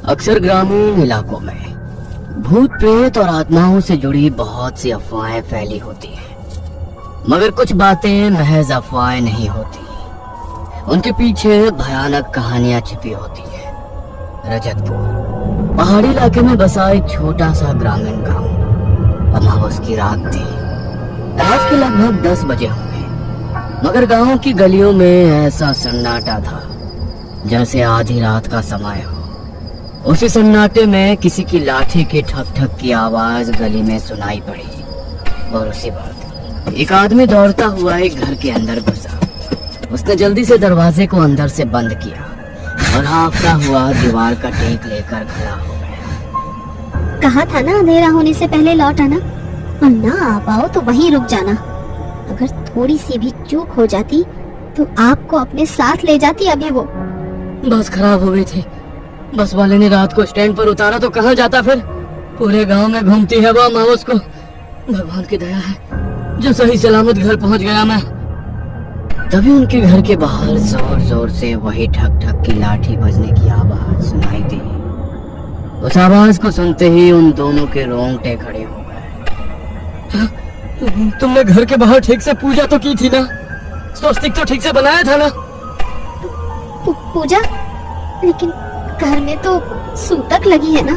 अक्सर ग्रामीण इलाकों में भूत प्रेत और आत्माओं से जुड़ी बहुत सी अफवाहें फैली होती हैं, मगर कुछ बातें महज अफवाहें नहीं होती, उनके पीछे भयानक कहानियां छिपी होती हैं। रजतपुर पहाड़ी इलाके में बसा एक छोटा सा ग्रामीण गांव। अमावस की रात थी। रात के लगभग 10 बजे होंगे, मगर गांव की गलियों में ऐसा सन्नाटा था जैसे आधी रात का समय हो। उसी सन्नाटे में किसी की लाठी की ठक ठक की आवाज गली में सुनाई पड़ी और उसी वक्त एक आदमी दौड़ता हुआ एक घर के अंदर घुसा। उसने जल्दी से दरवाजे को अंदर से बंद किया और हाफता हुआ दीवार का टेक लेकर खड़ा हो गया। कहा था ना अंधेरा होने से पहले लौट आना, और ना आ पाओ तो वहीं रुक जाना। अगर थोड़ी सी भी चूक हो जाती तो आपको अपने साथ ले जाती अभी वो। बस खराब हो गई थी। बस वाले ने रात को स्टैंड पर उतारा तो कहाँ जाता फिर। पूरे गांव में घूमती है वो अमावस को। भगवान की दया है जो सही सलामत घर पहुंच गया मैं। तभी उनके घर के बाहर जोर जोर से वही ठक ठक की लाठी बजने की आवाज सुनाई दी। उस आवाज को सुनते ही उन दोनों के रोंगटे खड़े हो गए। तुमने घर के बाहर ठीक से पूजा तो की थी ना? स्वस्तिक तो ठीक से बनाया था ना? पूजा? लेकिन घर में तो सूतक लगी है ना।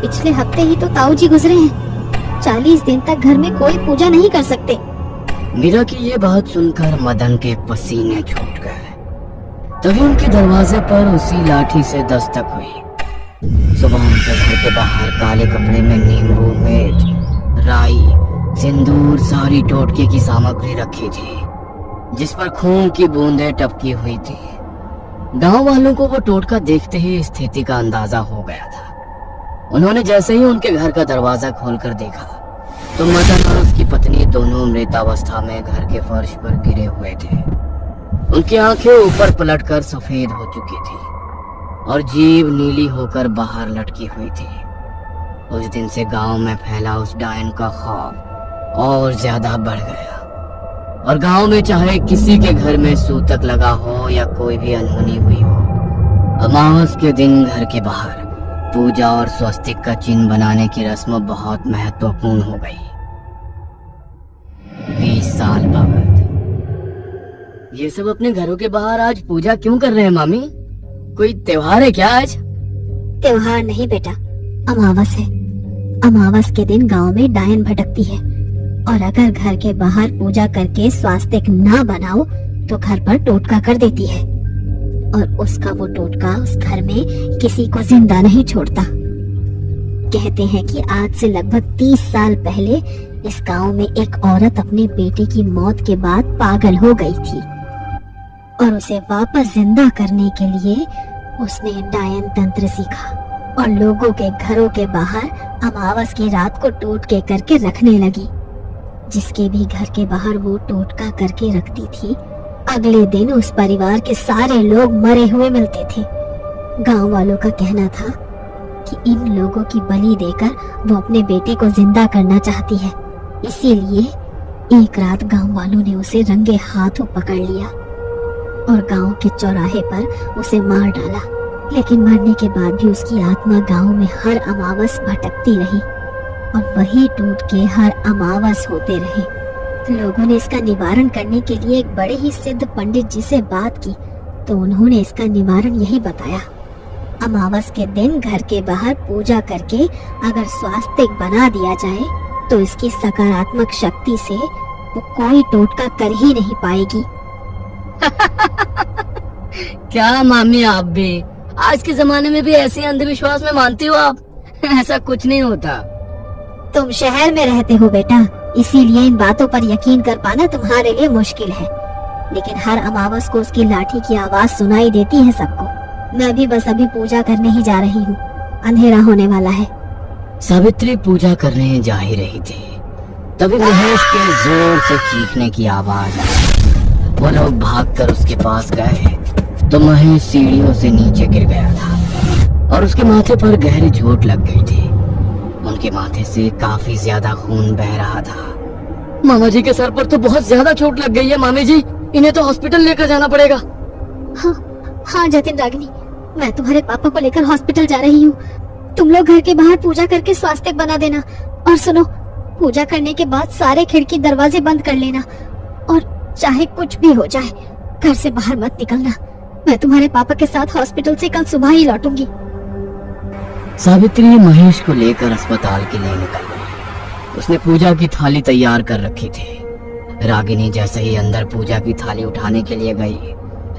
पिछले हफ्ते ही तो ताऊ जी गुजरे हैं। 40 दिन तक घर में कोई पूजा नहीं कर सकते। मीरा की ये बात सुनकर मदन के पसीने छूट गए। तभी उनके दरवाजे पर उसी लाठी से दस्तक हुई। सुबह उनके घर के बाहर काले कपड़े में नींबू, मिर्च, राई, सिंदूर, सारी टोटके की सामग्री रखी थी जिस पर खून की बूंदें टपकी हुई थी। गांव वालों को वो टोटका देखते ही स्थिति का अंदाजा हो गया था। उन्होंने जैसे ही उनके घर का दरवाजा खोलकर देखा तो मदन और उसकी पत्नी दोनों मृतावस्था में घर के फर्श पर गिरे हुए थे। उनकी आंखें ऊपर पलटकर सफेद हो चुकी थी और जीभ नीली होकर बाहर लटकी हुई थी। उस दिन से गांव में फैला उस डायन का खौफ और ज्यादा बढ़ गया और गांव में चाहे किसी के घर में सूतक लगा हो या कोई भी अनहोनी हुई हो, अमावस के दिन घर के बाहर पूजा और स्वस्तिक का चिन्ह बनाने की रस्म बहुत महत्वपूर्ण हो गई। 20 साल बाद ये सब अपने घरों के बाहर आज पूजा क्यों कर रहे हैं मामी? कोई त्योहार है क्या आज? त्योहार नहीं बेटा, अमावस है। अमावस के दिन गांव में डायन भटकती है और अगर घर के बाहर पूजा करके स्वास्तिक ना बनाओ तो घर पर टोटका कर देती है और उसका वो टोटका उस घर में किसी को जिंदा नहीं छोड़ता। कहते हैं कि आज से लगभग 30 साल पहले इस गांव में एक औरत अपने बेटे की मौत के बाद पागल हो गई थी और उसे वापस जिंदा करने के लिए उसने डायन तंत्र सीखा और लोगों के घरों के बाहर अमावस की रात को टोटके करके रखने लगी। जिसके भी घर के बाहर वो टोटका करके रखती थी, अगले दिन उस परिवार के सारे लोग मरे हुए मिलते थे। गांव वालों का कहना था कि इन लोगों की बलि देकर वो अपने बेटे को जिंदा करना चाहती है। इसीलिए एक रात गांव वालों ने उसे रंगे हाथों पकड़ लिया और गांव के चौराहे पर उसे मार डाला। लेकिन मरने के बाद भी उसकी आत्मा गांव में हर अमावस भटकती रही और वही टोटके हर अमावस होते रहे। लोगों ने इसका निवारण करने के लिए एक बड़े ही सिद्ध पंडित जी से बात की तो उन्होंने इसका निवारण यही बताया। अमावस के दिन घर के बाहर पूजा करके अगर स्वास्तिक बना दिया जाए तो इसकी सकारात्मक शक्ति से वो कोई टोटका कर ही नहीं पाएगी। क्या मामी, आप भी आज के जमाने में भी ऐसे अंधविश्वास में मानती हो आप? ऐसा कुछ नहीं होता। तुम शहर में रहते हो बेटा, इसीलिए इन बातों पर यकीन कर पाना तुम्हारे लिए मुश्किल है। लेकिन हर अमावस को उसकी लाठी की आवाज सुनाई देती है सबको। मैं भी बस अभी पूजा करने ही जा रही हूँ, अंधेरा होने वाला है। सावित्री पूजा करने जा ही रही थी, तभी महेश के जोर से चीखने की आवाज आई। वो लोग भागकर उसके पास गए तो महेश सीढ़ियों से नीचे गिर गया था और उसके माथे पर गहरी चोट लग गई थी। उनके माथे से काफी ज्यादा खून बह रहा था। मामा जी के सर पर तो बहुत ज्यादा चोट लग गई है मामी जी, इन्हें तो हॉस्पिटल लेकर जाना पड़ेगा। हाँ जतिन रागिनी, मैं तुम्हारे पापा को लेकर हॉस्पिटल जा रही हूँ। तुम लोग घर के बाहर पूजा करके स्वास्थ्य बना देना। और सुनो, पूजा करने के बाद सारे खिड़की दरवाजे बंद कर लेना, और चाहे कुछ भी हो जाए घर से बाहर मत निकलना। मैं तुम्हारे पापा के साथ हॉस्पिटल से कल सुबह ही लौटूंगी। सावित्री महेश को लेकर अस्पताल के लिए निकल गई। उसने पूजा की थाली तैयार कर रखी थी। रागिनी जैसे ही अंदर पूजा की थाली उठाने के लिए गई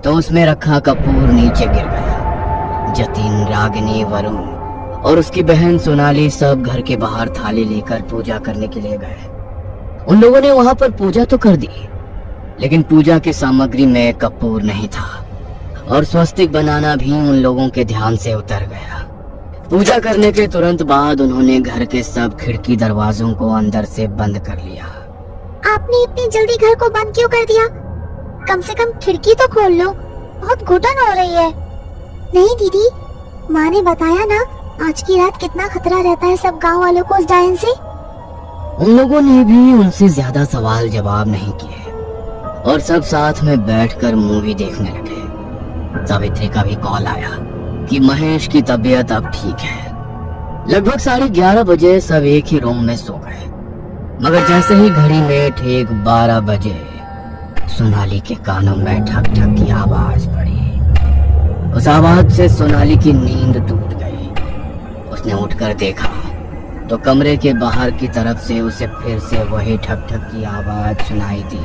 तो उसमें रखा कपूर नीचे गिर गया। जतिन, रागिनी, वरुण और उसकी बहन सोनाली सब घर के बाहर थाली लेकर पूजा करने के लिए गए। उन लोगों ने वहां पर पूजा तो कर दी, लेकिन पूजा की सामग्री में कपूर नहीं था और स्वस्तिक बनाना भी उन लोगों के ध्यान से उतर गया। पूजा करने के तुरंत बाद उन्होंने घर के सब खिड़की दरवाजों को अंदर से बंद कर लिया। आपने इतनी जल्दी घर को बंद क्यों कर दिया? कम से कम खिड़की तो खोल लो, बहुत घुटन हो रही है। नहीं दीदी, माँ ने बताया ना आज की रात कितना खतरा रहता है सब गांव वालों को उस डायन से। उन लोगों ने भी उनसे ज्यादा सवाल जवाब नहीं किए और सब साथ में बैठकर मूवी देखने लगे। सावित्री का भी कॉल आया कि महेश की तबीयत अब ठीक है। लगभग 11:30 बजे सब एक ही रूम में सो गए, मगर जैसे ही घड़ी में ठीक 12 बजे सोनाली के कानों में ठक ठक की आवाज पड़ी। उस आवाज से सोनाली की नींद टूट गई। उसने उठकर देखा तो कमरे के बाहर की तरफ से उसे फिर से वही ठक ठक की आवाज सुनाई दी।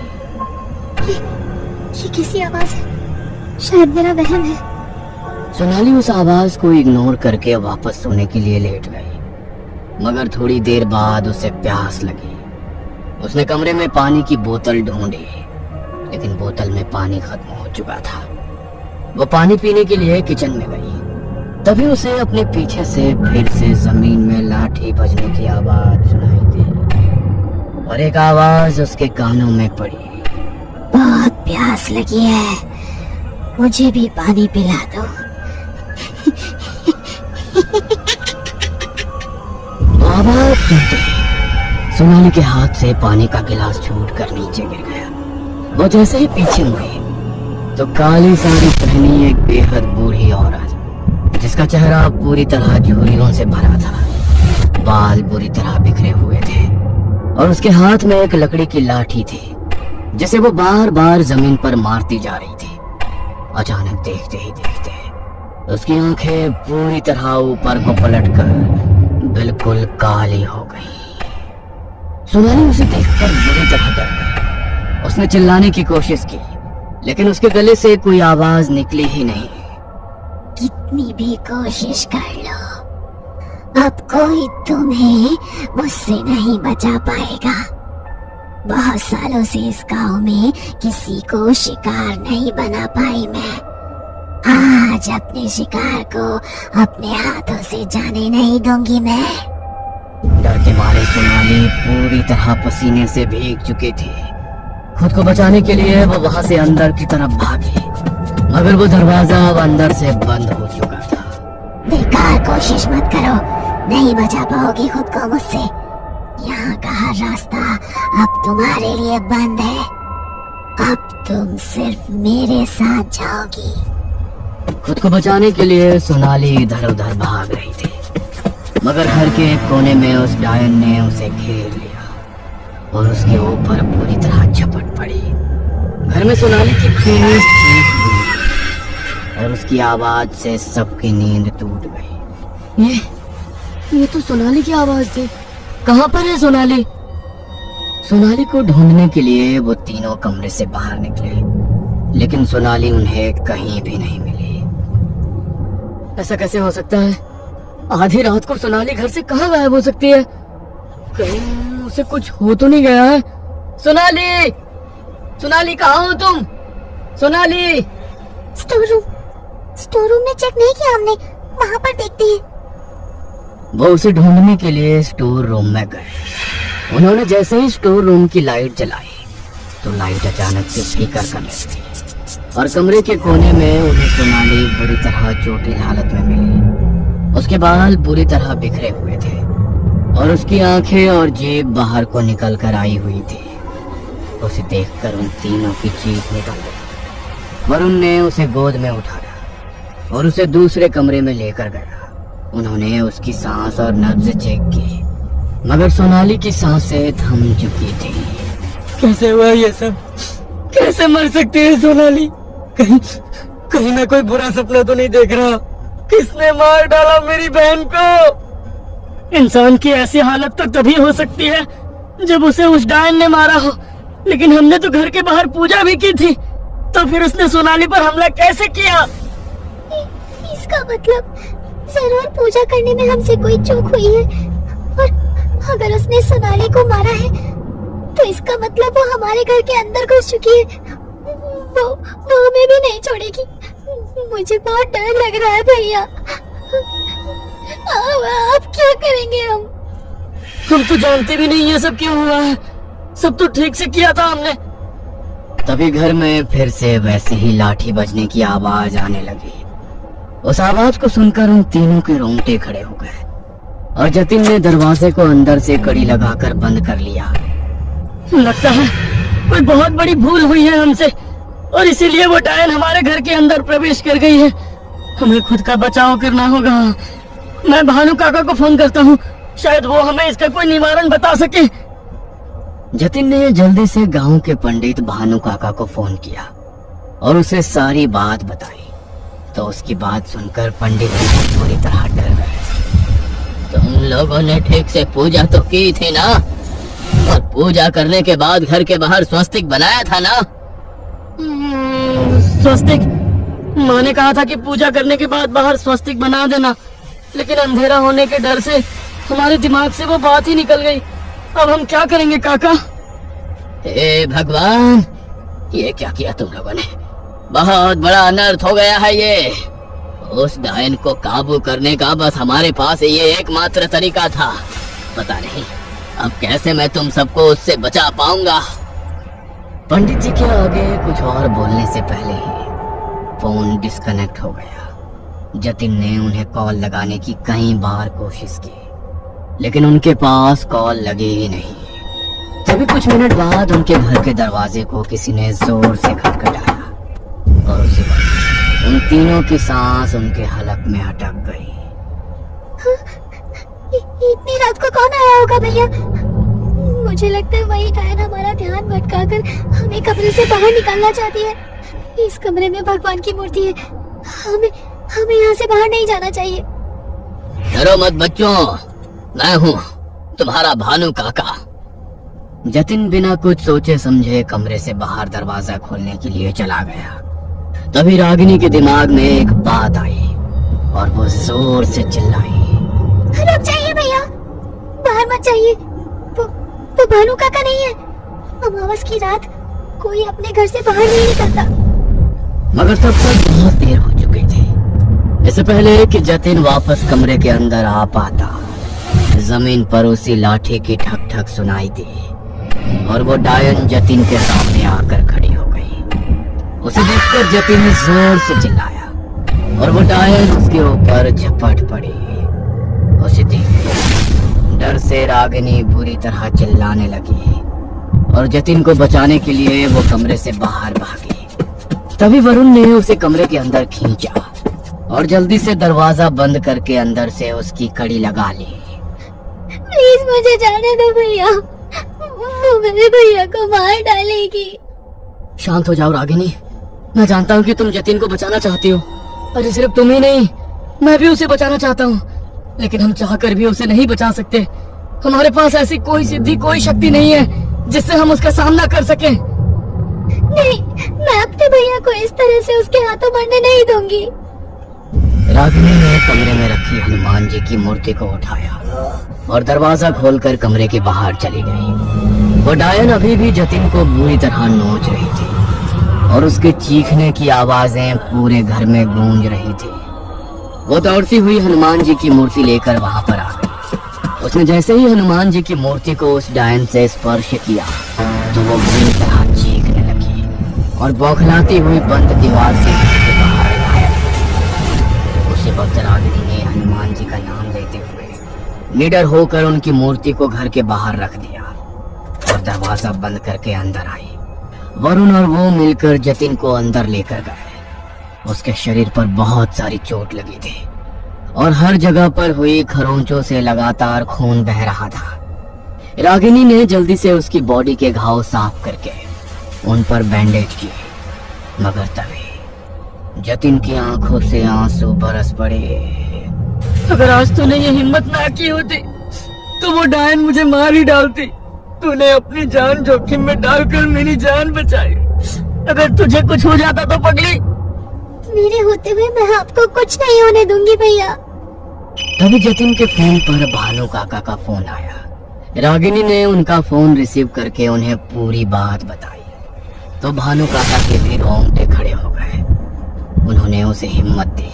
ये कैसी आवाज है? शायद मेरा वहम है। सोनाली उस आवाज को इग्नोर करके वापस सोने के लिए लेट गई, मगर थोड़ी देर बाद उसे प्यास लगी। उसने कमरे में पानी की बोतल ढूंढी, लेकिन बोतल में पानी खत्म हो चुका था। वो पानी पीने के लिए किचन में गई। तभी उसे अपने पीछे से फिर से जमीन में लाठी बजने की आवाज सुनाई दी और एक आवाज उसके कानों में पड़ी। बहुत प्यास लगी है, मुझे भी पानी पिला दो। आवाज सुनते ही सोनाली के हाथ से पानी का गिलास छूटकर नीचे गिर गया। वो जैसे ही पीछे मुड़ी तो काली साड़ी पहनी एक बेहद बूढ़ी औरत, जिसका चेहरा पूरी तरह झुर्रियों से भरा था, बाल बुरी तरह बिखरे हुए थे और उसके हाथ में एक लकड़ी की लाठी थी जिसे वो बार बार जमीन पर मारती जा रही थी। अचानक देखते ही देखते उसकी आंखें पूरी तरह ऊपर को पलटकर बिल्कुल काली हो गई। सोनाली उसे देखकर बुरी तरह डर गई। उसने चिल्लाने की कोशिश की, लेकिन उसके गले से कोई आवाज निकली ही नहीं। कितनी भी कोशिश कर लो, अब कोई तुम्हें मुझसे नहीं बचा पाएगा। बहुत सालों से इस गांव में किसी को शिकार नहीं बना पाई मैं। आज अपने शिकार को अपने हाथों से जाने नहीं दूंगी मैं। डर के मारे सोनाली पूरी तरह पसीने से भीग चुकी थी। खुद को बचाने के लिए वो वहां से अंदर की तरफ भागी, मगर वो दरवाजा अब अंदर से बंद हो चुका था। बेकार कोशिश मत करो, नहीं बचा पाओगी खुद को मुझसे। यहाँ का हर रास्ता अब तुम्हारे लिए बंद है। अब तुम सिर्फ मेरे साथ जाओगी। खुद को बचाने के लिए सोनाली इधर उधर भाग रही थी, मगर घर के एक कोने में उस डायन ने उसे घेर लिया और उसके ऊपर पूरी तरह झपट पड़ी। घर में सोनाली की तेज चीख हुई और उसकी आवाज से सबकी नींद टूट गई। ये तो सोनाली की आवाज थी। कहाँ पर है सोनाली? सोनाली को ढूंढने के लिए वो तीनों कमरे से बाहर निकले, लेकिन सोनाली उन्हें कहीं भी नहीं मिली। ऐसा कैसे हो सकता है? आधी रात को सोनाली घर से कहाँ गायब हो सकती है? कहीं उसे कुछ हो तो नहीं गया है? सोनाली, सोनाली कहाँ हो तुम? सोनाली! स्टोर रूम में चेक नहीं किया हमने, वहाँ पर देखते हैं। वो उसे ढूंढने के लिए स्टोर रूम में गए। उन्होंने जैसे ही स्टोर रूम की लाइट जलाई तो लाइट अचानक से फीकर करने लगी और कमरे के कोने में उन्हें सोनाली बुरी तरह चोटिल हालत में मिली। उसके बाल बुरी तरह बिखरे हुए थे और उसकी आंखें और जीभ बाहर को निकल कर आई हुई थी। उसे देखकर उन तीनों की चीख निकल गई। वरुण ने उसे गोद में उठाया और उसे दूसरे कमरे में लेकर गया। उन्होंने उसकी सांस और नब्ज चेक की, मगर सोनाली की सांसें थम चुकी थी। कैसे हुआ ये सब? कैसे मर सकती है सोनाली? कहीं कहीं मैं कोई बुरा सपना तो नहीं देख रहा? किसने मार डाला मेरी बहन को? इंसान की ऐसी हालत तो तभी हो सकती है जब उसे उस डायन ने मारा हो, लेकिन हमने तो घर के बाहर पूजा भी की थी, तो फिर उसने सोनाली पर हमला कैसे किया? इसका मतलब जरूर पूजा करने में हमसे कोई चूक हुई है, और अगर उसने सोनाली को मारा है तो इसका मतलब वो हमारे घर के अंदर घुस चुकी है। वो हमें भी नहीं छोड़ेगी। मुझे बहुत डर लग रहा है भैया। अब क्या करेंगे हम? हम तो जानते भी नहीं ये सब क्यों हुआ है। सब तो ठीक से किया था हमने। तभी घर में फिर से वैसे ही लाठी बजने की आवाज आने लगी। उस आवाज को सुनकर उन तीनों के रोंगटे खड़े हो गए और जतिन ने दरवाजे को अंदर से कड़ी लगाकर बंद कर लिया। लगता है कोई बहुत बड़ी भूल हुई है हमसे, और इसीलिए वो डायन हमारे घर के अंदर प्रवेश कर गई है। हमें खुद का बचाव करना होगा। मैं भानु काका को फोन करता हूँ, शायद वो हमें इसका कोई निवारण बता सके। जतिन ने जल्दी से गांव के पंडित भानु काका को फोन किया और उसे सारी बात बताई। तो उसकी बात सुनकर पंडित जी पूरी तरह डर गए। तुम लोगों ने ठीक से पूजा तो की थी ना? और पूजा करने के बाद घर के बाहर स्वस्तिक बनाया था ना? स्वस्तिक? माँ ने कहा था कि पूजा करने के बाद बाहर स्वस्तिक बना देना, लेकिन अंधेरा होने के डर से हमारे दिमाग से वो बात ही निकल गई। अब हम क्या करेंगे काका? हे भगवान, ये क्या किया तुम लोगों ने? बहुत बड़ा अनर्थ हो गया है ये। उस डायन को काबू करने का बस हमारे पास ये एकमात्र तरीका था। पता नहीं अब कैसे मैं तुम सबको उससे बचा पाऊंगा। पंडित जी के आगे कुछ और बोलने से पहले ही फोन डिस्कनेक्ट हो गया। जतिन ने उन्हें कॉल लगाने की कई बार कोशिश की, लेकिन उनके पास कॉल लगी ही नहीं। तभी कुछ मिनट बाद उनके घर के दरवाजे को किसी ने जोर से खटखटाया और उसी वक्त उन तीनों की सांस उनके हलक में अटक गई। इतनी रात को कौन आया होगा भैया? मुझे लगता है वही डायन हमारा ध्यान भटकाकर हमें कमरे से बाहर निकालना चाहती है। इस कमरे में भगवान की मूर्ति है। हमें यहाँ से बाहर नहीं जाना चाहिए। डरो मत बच्चों, मैं हूँ तुम्हारा भानु काका। जतिन बिना कुछ सोचे समझे कमरे से बाहर दरवाजा खोलने के लिए चला गया। तभी रागिनी के दिमाग में एक बात आई और वो जोर से चिल्लाई, रुक जाइए भैया, बाहर मत जाइए। वो भानु काका नहीं है। अमावस की रात कोई अपने घर से बाहर नहीं निकलता। मगर तब तक बहुत देर हो चुकी थी। इससे पहले कि जतिन वापस कमरे के अंदर आ पाता, जमीन पर उसी लाठी की ठक ठक सुनाई दी और वो डायन जतिन के सामने आकर खड़ी हो गई। उसे देखकर जतिन ने जोर से चिल्लाया और वो डायन उसके ऊपर झपट पड़ी। उसे देखकर डर से रागिनी बुरी तरह चिल्लाने लगी और जतिन को बचाने के लिए वो कमरे से बाहर भागी। तभी वरुण ने उसे कमरे के अंदर खींचा और जल्दी से दरवाजा बंद करके अंदर से उसकी कड़ी लगा ली। प्लीज मुझे जाने दो भैया, वो मेरे भैया को मार डालेगी। शांत हो जाओ रागिनी, मैं जानता हूँ कि तुम जतिन को बचाना चाहती हो। अरे सिर्फ तुम ही नहीं, मैं भी उसे बचाना चाहता हूँ, लेकिन हम चाहकर भी उसे नहीं बचा सकते। हमारे पास ऐसी कोई सिद्धि, कोई शक्ति नहीं है जिससे हम उसका सामना कर सकें। नहीं, मैं अपने भैया को इस तरह से उसके हाथों मरने नहीं दूंगी। रागिनी ने कमरे में रखी हनुमान जी की मूर्ति को उठाया और दरवाजा खोलकर कमरे के बाहर चली गई। वो डायन अभी भी जतिन को बुरी तरह नोच रही थी और उसके चीखने की आवाजें पूरे घर में गूंज रही थी। वो दौड़ती हुई हनुमान जी की मूर्ति लेकर वहां पर आ गई। उसने जैसे ही हनुमान जी की मूर्ति को उस डायन से स्पर्श किया तो वो बुरी तरह चीखने लगी और बौखलाती हुई बंद दीवार से घर के बाहर गायब हो गई। उसी वक्त रागिनी ने हनुमान जी का नाम लेते हुए निडर होकर उनकी मूर्ति को घर के बाहर रख दिया और दरवाजा बंद करके अंदर आई। वरुण और वो मिलकर जतिन को अंदर लेकर गए। उसके शरीर पर बहुत सारी चोट लगी थी और हर जगह पर हुई खरोंचों से लगातार खून बह रहा था। रागिनी ने जल्दी से उसकी बॉडी के घाव साफ करके उन पर बैंडेज किए, मगर तभी जतिन की आंखों से आंसू बरस पड़े। अगर आज तूने ये हिम्मत ना की होती तो वो डायन मुझे मार ही डालती। तूने अपनी जान जोखिम में डालकर मेरी जान बचाई। अगर तुझे कुछ हो जाता तो पगली। मेरे होते हुए मैं आपको कुछ नहीं होने दूंगी भैया। तभी जतिन के फोन पर भानु काका का फोन आया। रागिनी ने उनका फोन रिसीव करके उन्हें पूरी बात बताई तो भानु काका के भी रोंगटे खड़े हो गए। उन्होंने उसे हिम्मत दी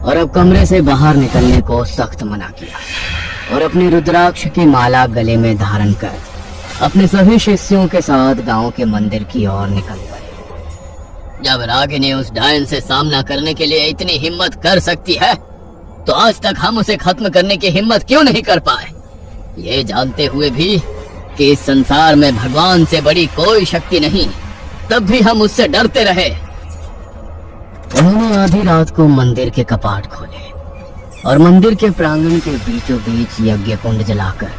और अब कमरे से बाहर निकलने को सख्त मना किया और अपनी रुद्राक्ष की माला गले में धारण कर अपने सभी शिष्यों के साथ गांव के मंदिर की ओर निकल पड़े। जब रागिनी उस डायन से सामना करने के लिए इतनी हिम्मत कर सकती है तो आज तक हम उसे खत्म करने की हिम्मत क्यों नहीं कर पाए, ये जानते हुए भी कि इस संसार में भगवान से बड़ी कोई शक्ति नहीं, तब भी हम उससे डरते रहे। उन्होंने आधी रात को मंदिर के कपाट खोले और मंदिर के प्रांगण के बीचों बीच यज्ञ कुंड जलाकर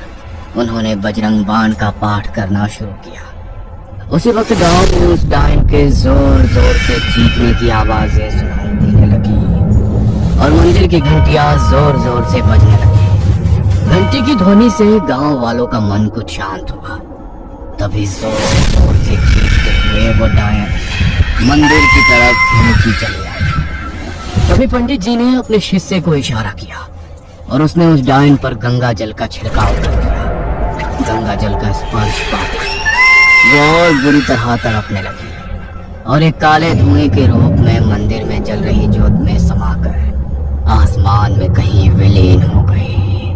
उन्होंने बजरंग बाण का पाठ करना शुरू किया। उसी वक्त गांव में उस डायन के जोर जोर से चीखने की आवाजें सुनाई देने लगी और मंदिर की घंटियां जोर जोर से बजने लगी। घंटी की ध्वनि से गांव वालों का मन कुछ शांत हुआ। तभी जोर जोर से चीखते हुए वो डायन मंदिर की तरफ नीचे चले आए। तभी पंडित जी ने अपने शिष्य को इशारा किया और उसने उस डायन पर गंगा जल का छिड़काव कर दिया। गंगा जल का स्पर्श पाते वो और बुरी तरह तड़पने लगी और एक काले धुएं के रूप में मंदिर में जल रही ज्योत में समाकर आसमान में कहीं विलीन हो गई।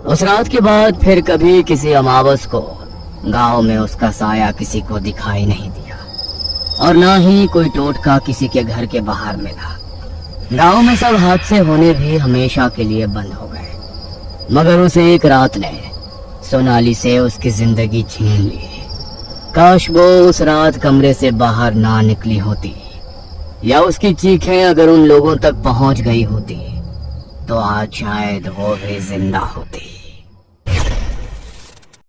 उस रात के बाद फिर कभी किसी अमावस को गांव में उसका साया किसी को दिखाई नहीं दिया और ना ही कोई टोटका किसी के घर के बाहर मिला। गांव में सब हादसे होने भी हमेशा के लिए बंद हो गए, मगर उस एक रात ने सोनाली से उसकी जिंदगी छीन ली। काश वो उस रात कमरे से बाहर ना निकली होती या उसकी चीखें अगर उन लोगों तक पहुंच गई होती तो आज शायद वो भी जिंदा होती।